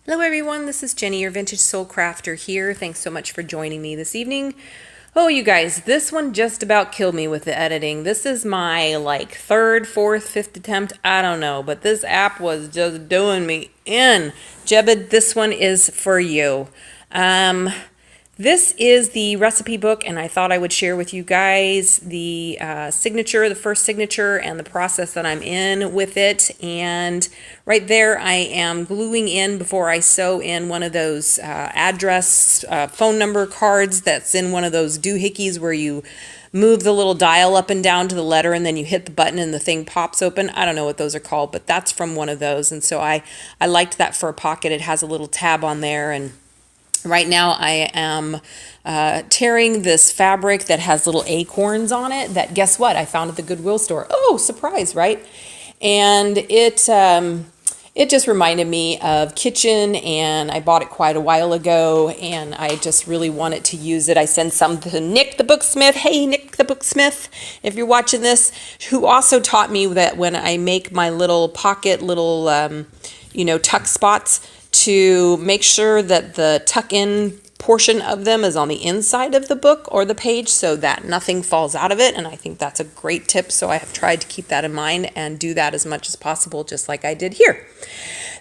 Hello everyone, this is Jenny, your Vintage Soul Crafter here. Thanks so much for joining me this evening. Oh, you guys, this one just about killed me with the editing. This is my third, fourth, fifth attempt, I don't know, but this app was just doing me in. Jebed, this one is for you. This is the recipe book, and I thought I would share with you guys the signature, the first signature, and the process that I'm in with it. And right there, I am gluing in before I sew in one of those address, phone number cards that's in one of those doohickeys where you move the little dial up and down to the letter and then you hit the button and the thing pops open. I don't know what those are called, but that's from one of those. And so I liked that for a pocket. It has a little tab on there, and right now I am tearing this fabric that has little acorns on it that, guess what, I found at the Goodwill store. Oh, surprise, right? And it just reminded me of kitchen, and I bought it quite a while ago, and I just really wanted to use it. I sent some to Nick the Booksmith. Hey, Nick the Booksmith, if you're watching this, who also taught me that when I make my little pocket, little, tuck spots, to make sure that the tuck-in portion of them is on the inside of the book or the page so that nothing falls out of it. And I think that's a great tip. So I have tried to keep that in mind and do that as much as possible, just like I did here.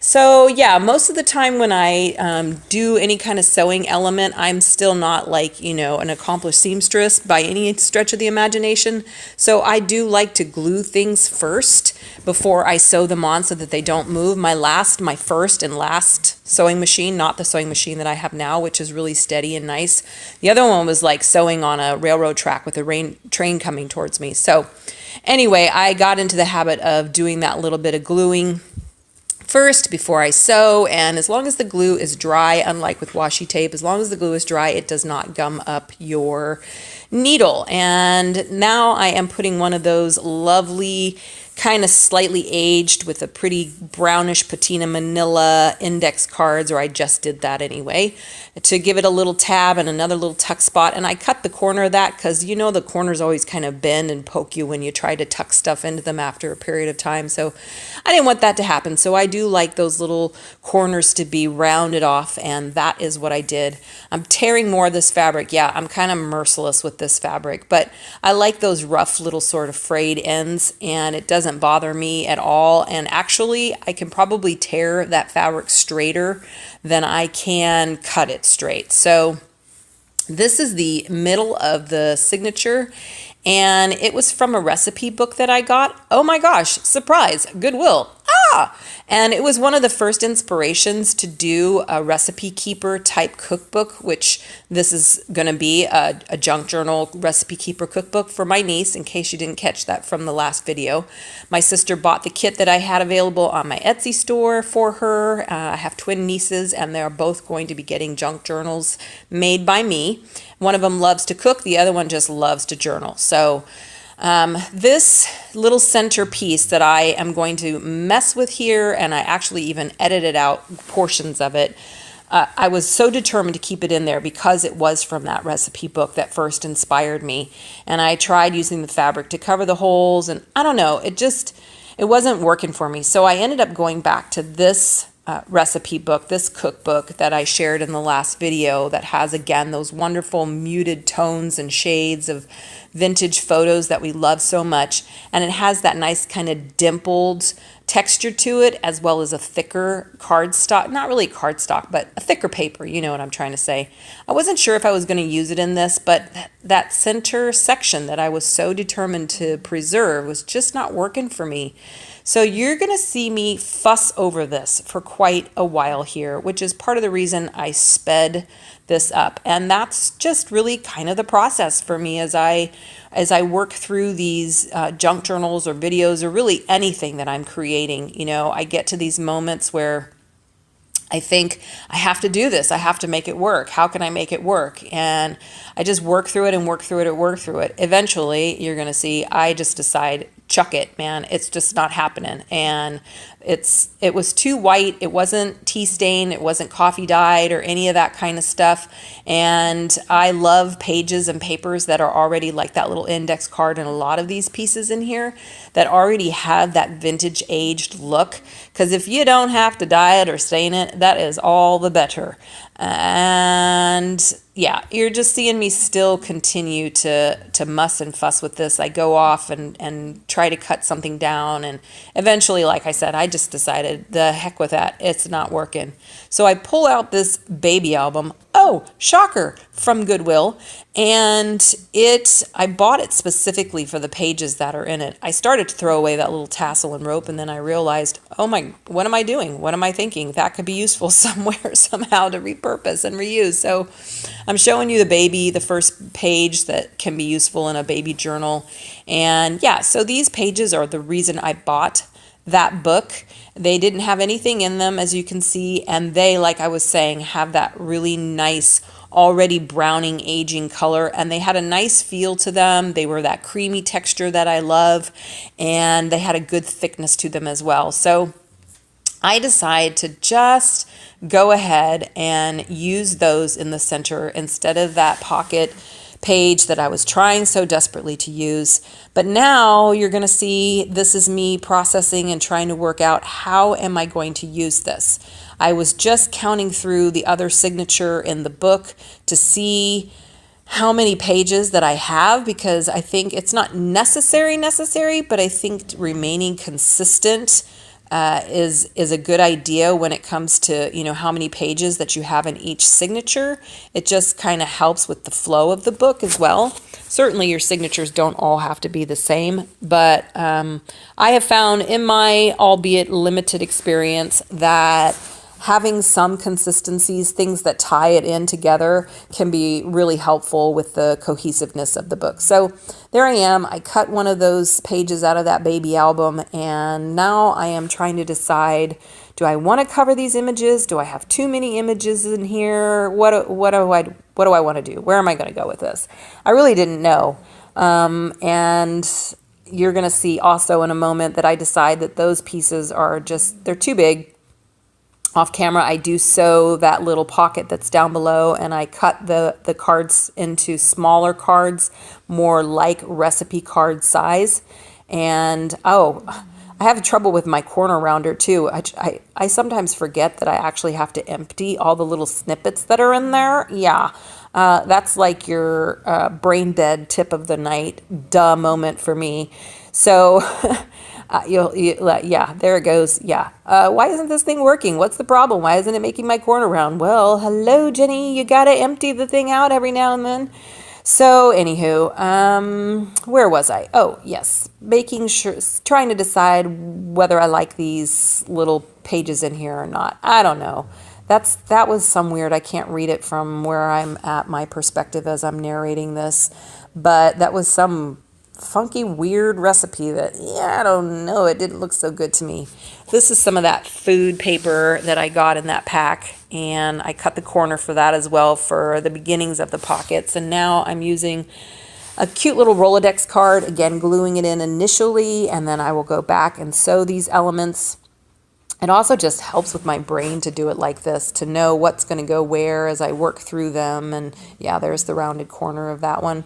So yeah, most of the time when I do any kind of sewing element, I'm still not an accomplished seamstress by any stretch of the imagination. So I do like to glue things first before I sew them on so that they don't move. My first and last sewing machine, not the sewing machine that I have now, which is really steady and nice. The other one was like sewing on a railroad track with a train coming towards me. So anyway, I got into the habit of doing that little bit of gluing first before I sew, and as long as the glue is dry, unlike with washi tape, as long as the glue is dry, it does not gum up your needle. And now I am putting one of those lovely kind of slightly aged with a pretty brownish patina manila index cards, or I just did that anyway, to give it a little tab and another little tuck spot. And I cut the corner of that because the corners always kind of bend and poke you when you try to tuck stuff into them after a period of time. So I didn't want that to happen. So I do like those little corners to be rounded off, and that is what I did. I'm tearing more of this fabric. Yeah, I'm kind of merciless with this fabric, but I like those rough little sort of frayed ends, and it doesn't bother me at all. And actually, I can probably tear that fabric straighter than I can cut it straight. So this is the middle of the signature, and it was from a recipe book that I got. Oh my gosh, surprise, Goodwill. And it was one of the first inspirations to do a recipe keeper type cookbook, which this is going to be a junk journal recipe keeper cookbook for my niece, in case you didn't catch that from the last video. My sister bought the kit that I had available on my Etsy store for her. I have twin nieces, and they're both going to be getting junk journals made by me. One of them loves to cook, the other one just loves to journal. So this little centerpiece that I am going to mess with here, and I actually even edited out portions of it. I was so determined to keep it in there because it was from that recipe book that first inspired me. And I tried using the fabric to cover the holes, and I don't know, it wasn't working for me. So I ended up going back to this recipe book, this cookbook that I shared in the last video, that has, again, those wonderful muted tones and shades of vintage photos that we love so much. And it has that nice kind of dimpled texture to it, as well as a thicker cardstock, not really cardstock, but a thicker paper. You know what I'm trying to say. I wasn't sure if I was going to use it in this, but that center section that I was so determined to preserve was just not working for me. So you're going to see me fuss over this for quite a while here, which is part of the reason I sped this up. And that's just really kind of the process for me as I work through these junk journals or videos, or really anything that I'm creating. I get to these moments where I think I have to do this. I have to make it work. How can I make it work? And I just work through it and work through it and work through it. Eventually, you're going to see I just decide, chuck it, man. It's just not happening. And it was too white. It wasn't tea stained. It wasn't coffee dyed or any of that kind of stuff. And I love pages and papers that are already like that little index card, and a lot of these pieces in here that already have that vintage aged look, because if you don't have to dye it or stain it, that is all the better. And yeah, you're just seeing me still continue to muss and fuss with this. I go off and try to cut something down, and eventually, like I said, I just decided the heck with that. It's not working. So I pull out this baby album. Oh, shocker, from Goodwill. And I bought it specifically for the pages that are in it. I started to throw away that little tassel and rope, and then I realized, oh my, what am I doing? What am I thinking? That could be useful somewhere, somehow, to repurpose and reuse. So I'm showing you the first page that can be useful in a baby journal. And yeah, so these pages are the reason I bought that book. They didn't have anything in them, as you can see, and they, like I was saying, have that really nice, already browning, aging color, and they had a nice feel to them. They were that creamy texture that I love, and they had a good thickness to them as well. So I decided to just go ahead and use those in the center instead of that pocket page that I was trying so desperately to use. But now you're going to see this is me processing and trying to work out, how am I going to use this? I was just counting through the other signature in the book to see how many pages that I have, because I think it's not necessary, but I think remaining consistent is a good idea when it comes to, how many pages that you have in each signature. It just kind of helps with the flow of the book as well. Certainly your signatures don't all have to be the same, but I have found in my albeit limited experience that having some consistencies, things that tie it in together, can be really helpful with the cohesiveness of the book. So there I am. I cut one of those pages out of that baby album, and now I am trying to decide, do I want to cover these images? Do I have too many images in here? What do I want to do? Where am I going to go with this? I really didn't know. And you're going to see also in a moment that I decide that those pieces are they're too big. Off camera, I do sew that little pocket that's down below, and I cut the cards into smaller cards, more like recipe card size. And I have trouble with my corner rounder too. I sometimes forget that I actually have to empty all the little snippets that are in there. Yeah, that's like your brain dead tip of the night, duh moment for me. So yeah, there it goes. Yeah. Why isn't this thing working? What's the problem? Why isn't it making my corner round? Well, hello, Jenny. You got to empty the thing out every now and then. So anywho, where was I? Oh, yes. Making sure, trying to decide whether I like these little pages in here or not. I don't know. That was some weird, I can't read it from where I'm at, my perspective as I'm narrating this, but that was some funky, weird recipe that, I don't know, it didn't look so good to me. This is some of that food paper that I got in that pack, and I cut the corner for that as well for the beginnings of the pockets. And now I'm using a cute little Rolodex card, again, gluing it in initially, and then I will go back and sew these elements. It also just helps with my brain to do it like this, to know what's going to go where as I work through them. And yeah, there's the rounded corner of that one.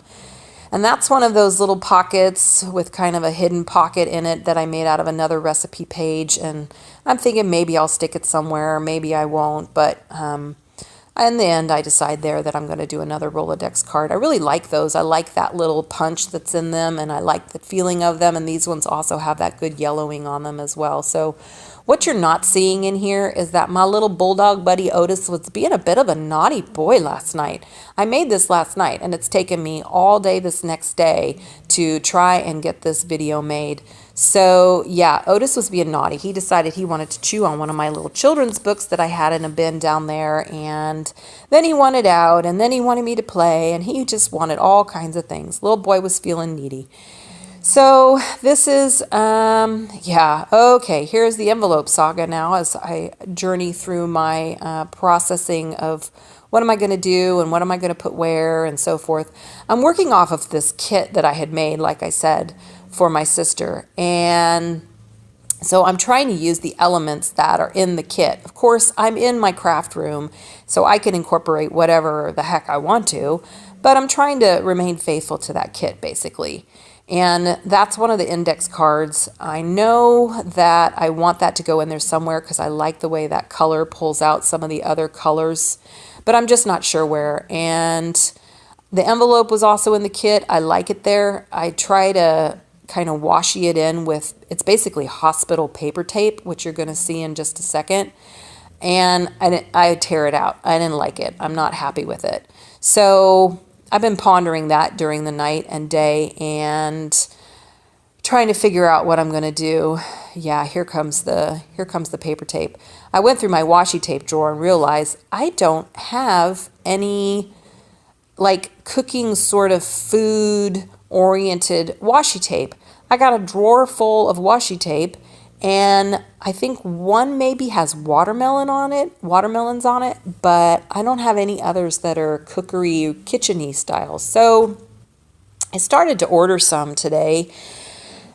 And that's one of those little pockets with kind of a hidden pocket in it that I made out of another recipe page. And I'm thinking maybe I'll stick it somewhere, maybe I won't. But in the end, I decide there that I'm going to do another Rolodex card. I really like those. I like that little punch that's in them, and I like the feeling of them. And these ones also have that good yellowing on them as well. So what you're not seeing in here is that my little bulldog buddy Otis was being a bit of a naughty boy last night. I made this last night, and it's taken me all day this next day to try and get this video made. So yeah, Otis was being naughty. He decided he wanted to chew on one of my little children's books that I had in a bin down there, and then he wanted out, and then he wanted me to play, and he just wanted all kinds of things. Little boy was feeling needy. So this is, okay, here's the envelope saga now as I journey through my processing of what am I going to do and what am I going to put where and so forth. I'm working off of this kit that I had made, like I said, for my sister. And so I'm trying to use the elements that are in the kit. Of course, I'm in my craft room, so I can incorporate whatever the heck I want to, but I'm trying to remain faithful to that kit, basically. And that's one of the index cards. I know that I want that to go in there somewhere because I like the way that color pulls out some of the other colors, but I'm just not sure where. And the envelope was also in the kit. I like it there. I try to kind of washi it in with, it's basically hospital paper tape, which you're going to see in just a second. And I tear it out. I didn't like it. I'm not happy with it. So I've been pondering that during the night and day and trying to figure out what I'm going to do. Yeah, here comes the paper tape. I went through my washi tape drawer and realized I don't have any like cooking sort of food oriented washi tape. I got a drawer full of washi tape, and I think one maybe has watermelons on it, but I don't have any others that are cookery, kitchen-y style. So I started to order some today,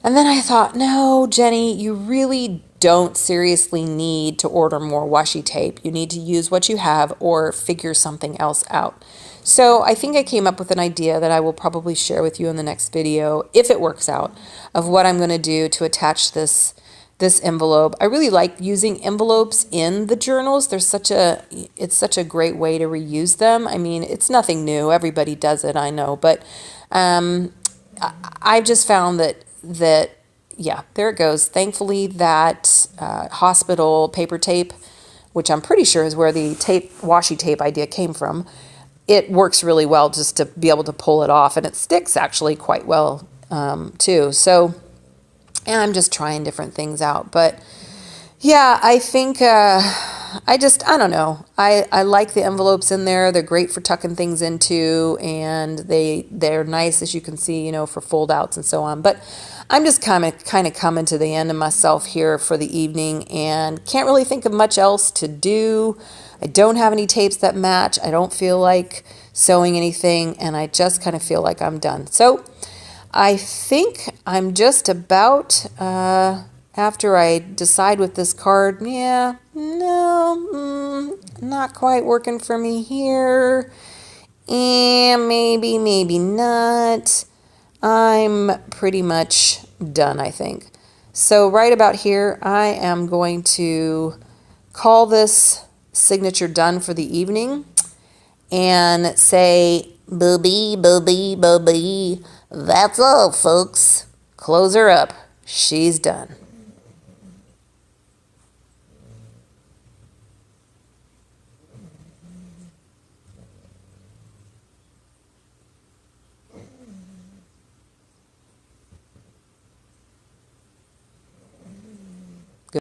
and then I thought, no, Jenny, you really don't seriously need to order more washi tape. You need to use what you have or figure something else out. So I think I came up with an idea that I will probably share with you in the next video, if it works out, of what I'm going to do to attach this envelope. I really like using envelopes in the journals. It's such a great way to reuse them. I mean, it's nothing new. Everybody does it, I know. But I've just found that yeah, there it goes. Thankfully, that hospital paper tape, which I'm pretty sure is where the washi tape idea came from, it works really well just to be able to pull it off, and it sticks actually quite well too. So, and I'm just trying different things out. But yeah, I think I don't know. I like the envelopes in there. They're great for tucking things into, and they're nice, as you can see, for fold outs and so on. But I'm just kind of coming to the end of myself here for the evening and can't really think of much else to do. I don't have any tapes that match. I don't feel like sewing anything, and I just kind of feel like I'm done. So I think I'm just about, after I decide with this card, yeah, no, not quite working for me here, and maybe not. I'm pretty much done, I think. So right about here, I am going to call this signature done for the evening and say, booby, booby, booby. That's all, folks. Close her up. She's done.